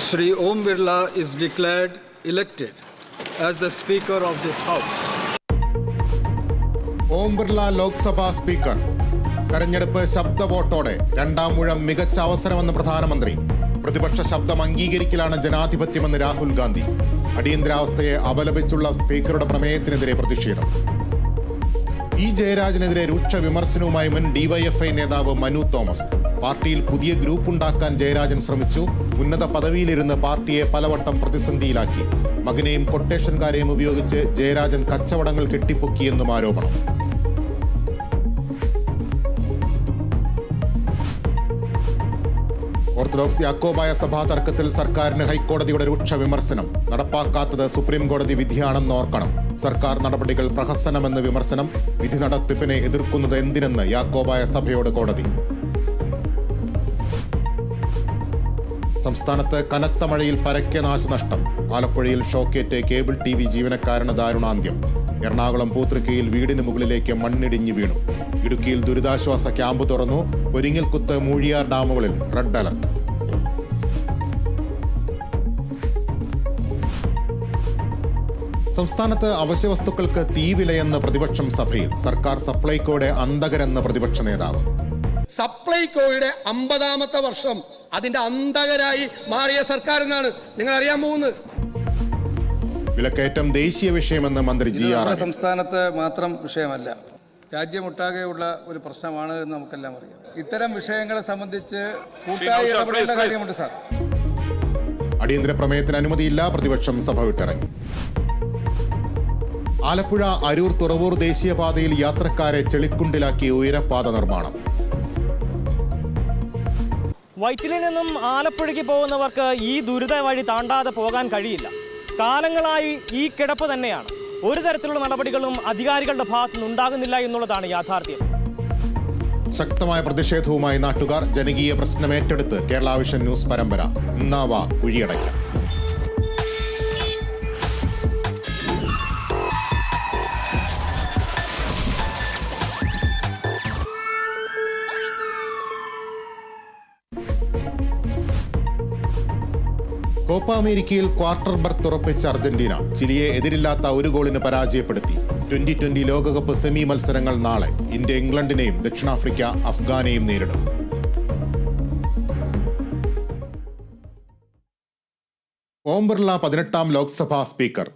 Shri Om Birla is declared elected as the Speaker of this House. Om Birla Lok Sabha speaker. തെരഞ്ഞെടുപ്പ് ശബ്ദ വോട്ടോടെ രണ്ടാം ഊഴം മികച്ച അവസരമെന്ന് പ്രധാനമന്ത്രി. പ്രതിപക്ഷ ശബ്ദം അംഗീകരിക്കലാണ് ജനാധിപത്യമെന്ന് രാഹുൽ ഗാന്ധി. അടിയന്തരാവസ്ഥയെ അപലപിച്ചുള്ള സ്പീക്കറുടെ പ്രമേയത്തിനെതിരെ പ്രതിഷേധം. ഇ ജയരാജനെതിരെ രൂക്ഷ വിമർശനവുമായി മുൻ ഡിവൈഎഫ്ഐ നേതാവ് മനു തോമസ്. പാർട്ടിയിൽ പുതിയ ഗ്രൂപ്പ് ഉണ്ടാക്കാൻ ജയരാജൻ ശ്രമിച്ചു. ഉന്നത പദവിയിലിരുന്ന് പാർട്ടിയെ പലവട്ടം പ്രതിസന്ധിയിലാക്കി. മകനെയും കൊട്ടേഷൻകാരെയും ഉപയോഗിച്ച് ജയരാജൻ കച്ചവടങ്ങൾ കെട്ടിപ്പൊക്കിയെന്നും ആരോപണം. ഓർത്തഡോക്സ് യാക്കോബായ സഭാ തർക്കത്തിൽ സർക്കാരിന് ഹൈക്കോടതിയുടെ രൂക്ഷ വിമർശനം. നടപ്പാക്കാത്തത് സുപ്രീം കോടതി വിധിയാണെന്ന് ഓർക്കണം. സർക്കാർ നടപടികൾ പ്രഹസനമെന്ന് വിമർശനം. വിധി നടത്തിപ്പിനെ എതിർക്കുന്നത് എന്തിനെന്ന് യാക്കോബായ സഭയോട് കോടതി. സംസ്ഥാനത്ത് കനത്ത മഴയിൽ പരക്കെ നാശനഷ്ടം. ആലപ്പുഴയിൽ ഷോക്കേറ്റ് കേബിൾ TV ജീവനക്കാരന് ദാരുണാന്ത്യം. എറണാകുളം പൂത്തൃക്കയിൽ വീടിന് മുകളിലേക്ക് മണ്ണിടിഞ്ഞു വീണു. ഇടുക്കിയിൽ ദുരിതാശ്വാസ ക്യാമ്പ് തുറന്നു. പൊരിങ്ങൽകുത്ത് മൂഴിയാർ ഡാമുകളിൽ റെഡ് അലർട്ട്. സംസ്ഥാനത്ത് അവശ്യവസ്തുക്കൾക്ക് തീവിലയെന്ന് പ്രതിപക്ഷം സഭയിൽ. സർക്കാർ സപ്ലൈകോയുടെ അന്തകരെന്ന് പ്രതിപക്ഷ നേതാവ്. സപ്ലൈകോയുടെ 50ാമത്തെ വർഷം അതിന്റെ അന്തകരായി മാറിയ സർക്കാർ എന്നാണ് നിങ്ങൾ അറിയാൻ പോകുന്നത്. വിലക്കയറ്റം ദേശീയ വിഷയമെന്ന് മന്ത്രി GR. സംസ്ഥാനത്ത് മാത്രം വിഷയമല്ല, രാജ്യമൊട്ടാകെയുള്ള ഒരു പ്രശ്നമാണ് എന്ന് നമുക്കെല്ലാം അറിയാം. ഇത്തരം വിഷയങ്ങളെ സംബന്ധിച്ച് കൂട്ടായി ഇടപെടേണ്ട കാര്യമുണ്ട് സാർ. അടിയന്തര പ്രമേയത്തിന് അനുമതിയില്ല. പ്രതിപക്ഷം സഭ വിട്ടിറങ്ങി. ആലപ്പുഴ അരൂർ തുറവൂർ ദേശീയപാതയിൽ യാത്രക്കാരെ ചെളിക്കുണ്ടിലാക്കി ഉയരപ്പാത നിർമ്മാണം. വൈറ്റിലിൽ നിന്നും ആലപ്പുഴയ്ക്ക് പോകുന്നവർക്ക് ഈ ദുരിത വഴി താണ്ടാതെ പോകാൻ കഴിയില്ല. കാലങ്ങളായി ഈ കിടപ്പ് തന്നെയാണ്. ഒരു തരത്തിലുള്ള നടപടികളും അധികാരികളുടെ ഭാഗത്തുനിന്ന് ഉണ്ടാകുന്നില്ല എന്നുള്ളതാണ് യാഥാർത്ഥ്യം. ശക്തമായ പ്രതിഷേധവുമായി നാട്ടുകാർ. ജനകീയ പ്രശ്നം ഏറ്റെടുത്ത് കേരള വിഷൻ ന്യൂസ് പരമ്പര. ഇന്നാവാ കുഴിയടയ്ക്കാം. കോപ്പ അമേരിക്കയിൽ ക്വാർട്ടർ ബർത്ത് ഉറപ്പിച്ച അർജന്റീന ചിലിയെ എതിരില്ലാത്ത ഒരു ഗോളിന് പരാജയപ്പെടുത്തി. 2020 ലോകകപ്പ് സെമി മത്സരങ്ങൾ നാളെ. ഇന്ത്യ ഇംഗ്ലണ്ടിനെയും ദക്ഷിണാഫ്രിക്ക അഫ്ഗാനെയും നേരിടും. ഓം ബിർള 18ാം ലോക്സഭാ സ്പീക്കർ.